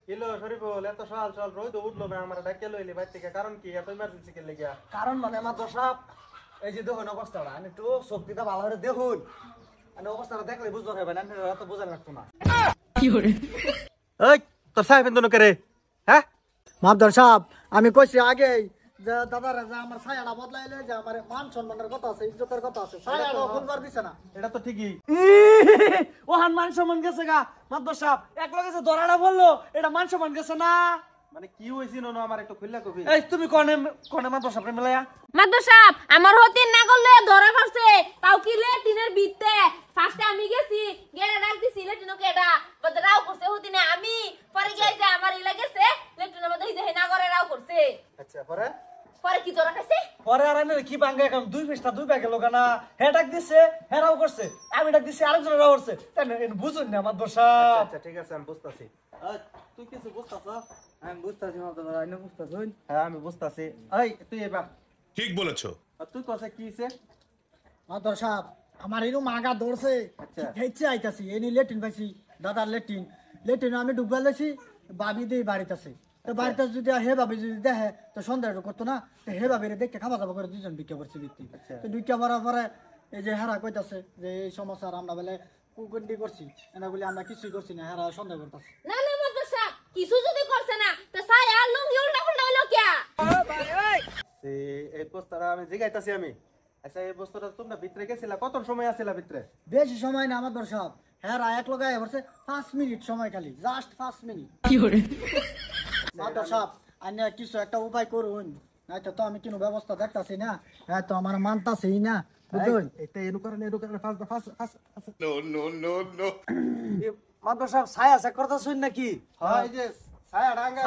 Kilo Shariful এত সকাল সকাল রোদ উঠলো না আমার ডাকে লইলি বাইর থেকে কারণ কি এত ইমার্জেন্সি কে লেগিয়া কারণ মানে মাদ্র সাহেব এই যে দেখুন অবস্থাটা আমি একটু শক্তিটা ভালো করে দেখুন আমি অবস্থাটা দেখলে বুঝতে পারবেন আমি এত বোঝা লাগতো না এই তোর সাহেব এন্দন করে হ্যাঁ মাদ্র সাহেব আমি কইছি আগেই যে দাদারা যে আমার ছায়াটা বদলাইলে যে আমার মান সম্মানের কথা আছে ইজ্জতের কথা আছে ছায়াটা খুলবার দিছে না এটা তো ঠিকই ও হান মান সম্মান গেছে গা মাদ্র সাহেব এক লগে যে ধরাটা বললো এটা মান সম্মান গেছে না মানে কি হইছে নো আমার একটু খুললা কবি এই তুমি কোনে মাদ্র সাহেব মিলায়া মাদ্র সাহেব আমার হতিন না করলে ধরা পড়ছে তাও কি লেটিনের ভিতরে ফার্স্টে আমি গেছি গেড়া ডাক দিছি লেটিনো কেডা বদ রাও করছে হতিনে আমি পরে গেছে আমার ইলা গেছে লেটিনের মধ্যে হিজে না করে রাও করছে আচ্ছা পরে পরে কি ধরা খাইছে পরে আর আমি কি বাঙ্গা এখন দুই পেশটা দুই ব্যাগে লোকানা হে ডাক দিছে হেরাও করছে আমি ডাক দিছি আরেকজন রাও করছে তাই না বুঝুন না মাদ্র সাহেব আচ্ছা ঠিক আছে আমি বুঝতাছি তুই কিছু বুঝতাছস আমি বুঝতাছি মাদ্র আইনা বুঝতাছি হ্যাঁ আমি বুঝতাছি এই তুই এবার ঠিক বলেছো। তুই কসে কি হইছে মাদ্র সাহেব আমার এরু মাগা দৌড়ছে আচ্ছা। হেচ্ছে আইতাছি এনি লেটিন পাইছি দাদার লেটিন আমি ডুববা লেছি বাবি দিয়ে বাড়িতেছে তো বাড়িতে যদি হে বাবি যদি দেখে তো সন্দেহ করতো না তো হে বাবির দেখে খাওয়া যাবো করে দুজন ভিক্ষা করছে বৃত্তি তো ভিক্ষা করার পরে এই যে হেরা কইতাছে যে এই সমস্যা আমরা বলে কুকুন্ডি করছি এনা বলে আমরা কিছুই করছি না হেরা সন্দেহ করতেছে না না মাদ্র সাহেব কিছু যদি করছে না তো সাই আর লুঙ্গি উল্টা ফুল্টা হইলো কিয়া সে এই পোস্টারটা আমি জিগাইতাছি আমি আচ্ছা এই পোস্টারটা তোমরা ভিতরে গেছিলা কত সময় আছিলা ভিতরে বেশি সময় না আমার দর্শক হেরা এক লগায় বলছে 5 মিনিট সময় খালি জাস্ট 5 মিনিট মাদ্র সাহেব আইনা কিছু একটা উপায় করুন নয়তো তো আমি কোনো ব্যবস্থা দেখতাছি না হ্যাঁ তো আমার মানতাছেই না বুঝুন এটা এনু কারণে fast No, no, no, no. মাদ্র সাহেব ছায়া চেক করতেছুন নাকি হ্যাঁ এই যে ছায়া ডাঙ্গা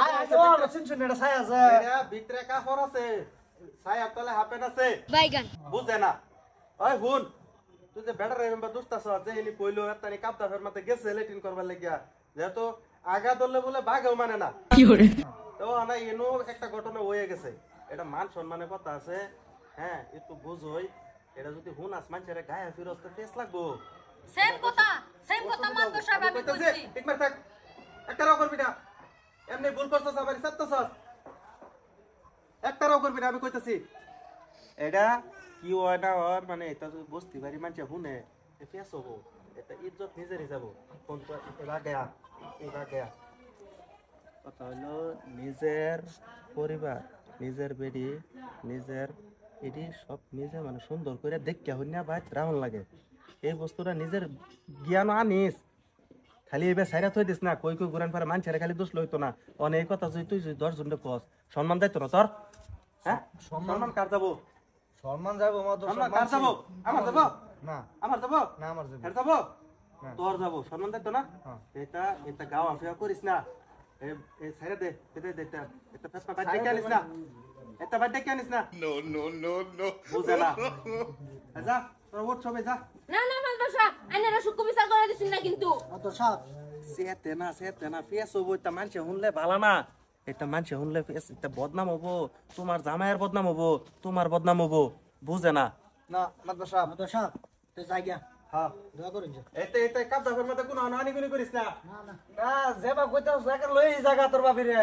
চিনছুন এটা ছায়া আছে এটা ভিতরে কাপড় আছে ছায়া তলে হাফেন আছে বাইগান বুঝে না ওই হুন তুই যে বেটার মেম্বার দুস্তাছ যে এনি কইলো এতানি কাপটা ফের মতে গেছে লেটিন করবার লাগিয়া যেহেতু আগা দললে বলে বাঘেও মানে না তো না এনো একটা ঘটনা হয়ে গেছে এটা মান সম্মানের কথা আছে হ্যাঁ একটু বুঝই এটা যদি হুন আসমান ছেড়ে গায়ে ফিরস্তে ফেস লাগবো সেম কথা মাদ্র সাহেব আমি কইছি ঠিক মার থাক একটাও করবি না এমনি ভুল করছস আমার সত্যছস একটাও করবি না আমি কইতাছি এটা কি হয় না হয় মানে এটা যদি বুঝতে পারি মানুষ হুনে ফেস হবো এটা ইজ্জত নিজেরই যাবো কোন তো এবার গেয়া কথা হলো নিজের পরিবার নিজের বেডি নিজের এটি সব নিজে মানে সুন্দর করে দেখতে হই না ভাই রাউন লাগে এই বস্তুটা নিজের জ্ঞান আনিস খালি এবার সাইরা থই দিস না কই কই ঘুরান পারে মানুষের খালি দোষ লইতো না অনেক কথা যদি তুই যদি 10 জনকে কস সম্মান দাইতো না তোর হ্যাঁ সম্মান কার যাবো সম্মান যাবো মাদ্র সম্মান কার যাবো আমার যাবো না আমার যাবো না আমার যাবো এর যাবো তোর যাবো সম্মান দাইতো না এটা এটা গাও আফিয়া করিস না এই সাইরা দে এটা ফেসপা বাদ দেখে আনিস না এটা বাদ দেখে আনিস না No, no, no, no. বুঝে না যা তোর ওঠ সবে যা না না মাদ্র সাহেব আইনারা সুকু বিচার করে দিছেন না কিন্তু মাদ্র সাহেব সেতে না ফেস হবো এটা মানুষে শুনলে ভালো না এটা মানুষে শুনলে ফেস এটা বদনাম হবো তোমার জামাইয়ের বদনাম হবো তোমার বদনাম হবো বুঝে না না মাদ্র সাহেব তো যাই গিয়া হ্যাঁ দোয়া করুন যে এতে কাপ দাফের মধ্যে কোনো হানিগুনি করিস না না যেবা কইতাছ জায়গা লই জায়গা তোর বাবিরে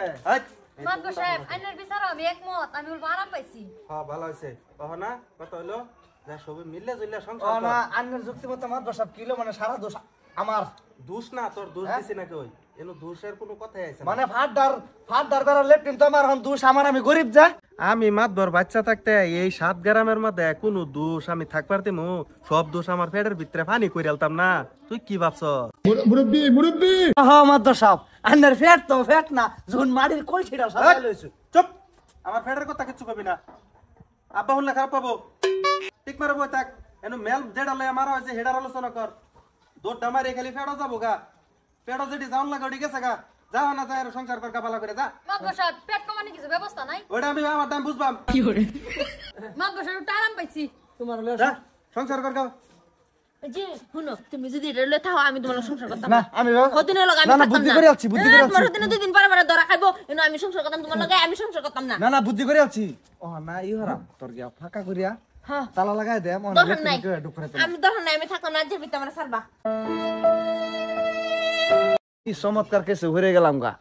মাদ্র সাহেব আইনার বিচার আমি একমত আমি বলবো আরাম পাইছি হ্যাঁ ভালো হয়েছে কহ না কত হইলো যা সবে মিললে জুললে ও সংসার না কর। আন্নের যুক্তি মতো মাদ্র সাহেব কিলো মানে সারা দোষ আমার দোষ না তোর দোষ দিছি না কই এনো দোষের কোনো কথাই আইছে না মানে ফাটদার বেড়া লেট্রিন তো আমার হন দোষ আমার আমি গরিব যা আমি মাতবর বাচ্চা থাকতে এই 7 গ্রামের মধ্যে কোনো দোষ আমি থাকবার দিমু সব দোষ আমার পেটের ভিতরে পানি কইরা আলতাম না তুই কি ভাবছ হ্যাঁ মাদ্র সাহেব আন্নের ফ্যাট তো ফ্যাট না যখন মাটির কলছিটা সাজাই লইছো চুপ আমার পেটের কথা কিছু কবি না আব্বা হুনলে খারাপ পাবো ঠিক মারবো তাক এনো মেল যেটা লয় আমার হইছে হেডার আলোচনা কর দোড্ডা মারি খালি ফেড়ো যাবো গা ফেড়ো যেটি যাওন লাগা ওটি গেছে গা যাও না যায় সংসার কর কাপালা করে যা মাদ্র সাহেব পেট কমানি কিছু ব্যবস্থা নাই ওটা আমি আমার দাম বুঝবাম মাদ্র সাহেব একটু আরাম পাইছি তোমার যা সংসার কর গা জি শুনো তুমি যদি এটা লয়ে থাও আমি তোমার সংসার করতাম না আমি হদিনের লগে আমি না, না, থাকতাম বুদ্ধি না করে আছি, বুদ্ধি করে আছি। তোমার হদিনে দুই দিন পরে পরে ধরা খাইবো কিন্তু আমি সংসার করতাম তোমার লগে আমি সংসার করতাম না না বুদ্ধি করে আছি ও না ই হরাম তোর গিয়া ফাঁকা করিয়া হ্যাঁ তালা লাগাই দে মনে দরকার নাই ঢুক করে আমি দরকার নাই আমি থাকতাম না যে ভিতরে আমার সারবা কি চমৎকার কেসে ঘুরে গেলাম গা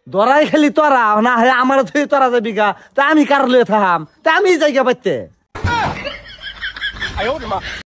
ধরাই খেলি তোরা না হয় আমার তুই তোরা যাবি গা তা আমি কার লয়ে থাম তা আমি জায়গা পাইতে